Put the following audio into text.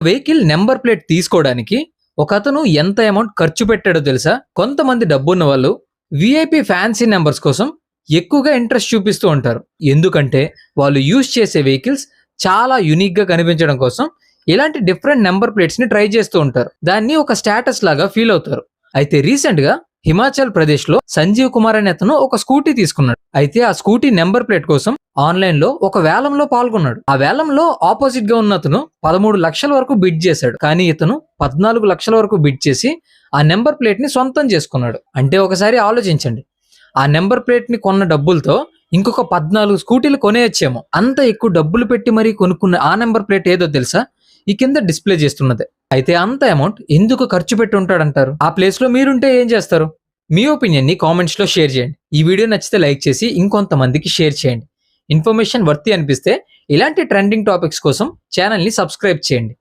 Vehicle number plate తీసుకోవడానికి ఒకతను ఎంత అమౌంట్ ఖర్చు పెట్టాడో తెలుసా? కొంతమంది డబ్బున్న వాళ్ళు విఐపి ఫ్యాన్సీ నెంబర్స్ కోసం ఎక్కువగా ఇంట్రెస్ట్ చూపిస్తూ ఉంటారు. ఎందుకంటే వాళ్ళు యూజ్ చేసే వెహికల్స్ చాలా యూనిక్ గా కనిపించడం కోసం ఇలాంటి డిఫరెంట్ నెంబర్ ప్లేట్స్ ని ట్రై చేస్తూ ఉంటారు. దాన్ని ఒక స్టేటస్ లాగా ఫీల్ అవుతారు. అయితే రీసెంట్ గా హిమాచల్ ప్రదేశ్ లో సంజీవ్ కుమార్ అనే అతను ఒక స్కూటీ తీసుకున్నాడు. అయితే ఆ స్కూటీ నెంబర్ ప్లేట్ కోసం ఆన్లైన్ లో ఒక వేలంలో పాల్గొన్నాడు. ఆ వేలంలో ఆపోజిట్ గా ఉన్న అతను 13 లక్షల వరకు బిడ్ చేశాడు. కానీ ఇతను 14 లక్షల వరకు బిడ్ చేసి ఆ నెంబర్ ప్లేట్ ని సొంతం చేసుకున్నాడు. అంటే ఒకసారి ఆలోచించండి, ఆ నెంబర్ ప్లేట్ ని కొన్న డబ్బులతో ఇంకొక 14 స్కూటీలు కొనేయచ్చేమో. అంత ఎక్కువ డబ్బులు పెట్టి మరీ కొనుక్కున్న ఆ నెంబర్ ప్లేట్ ఏదో తెలుసా? ఈ కింద డిస్ప్లే చేస్తున్నదే. అయితే అంత అమౌంట్ ఎందుకు ఖర్చు పెట్టి ఉంటాడంటారు? ఆ ప్లేస్ లో మీరుంటే ఏం చేస్తారు? మీ ఒపీనియన్ ని కామెంట్స్ లో షేర్ చేయండి. ఈ వీడియో నచ్చితే లైక్ చేసి ఇంకొంతమందికి షేర్ చేయండి. ఇన్ఫర్మేషన్ వర్తి అనిపిస్తే ఇలాంటి ట్రెండింగ్ టాపిక్స్ కోసం ఛానల్ ని సబ్స్క్రైబ్ చేయండి.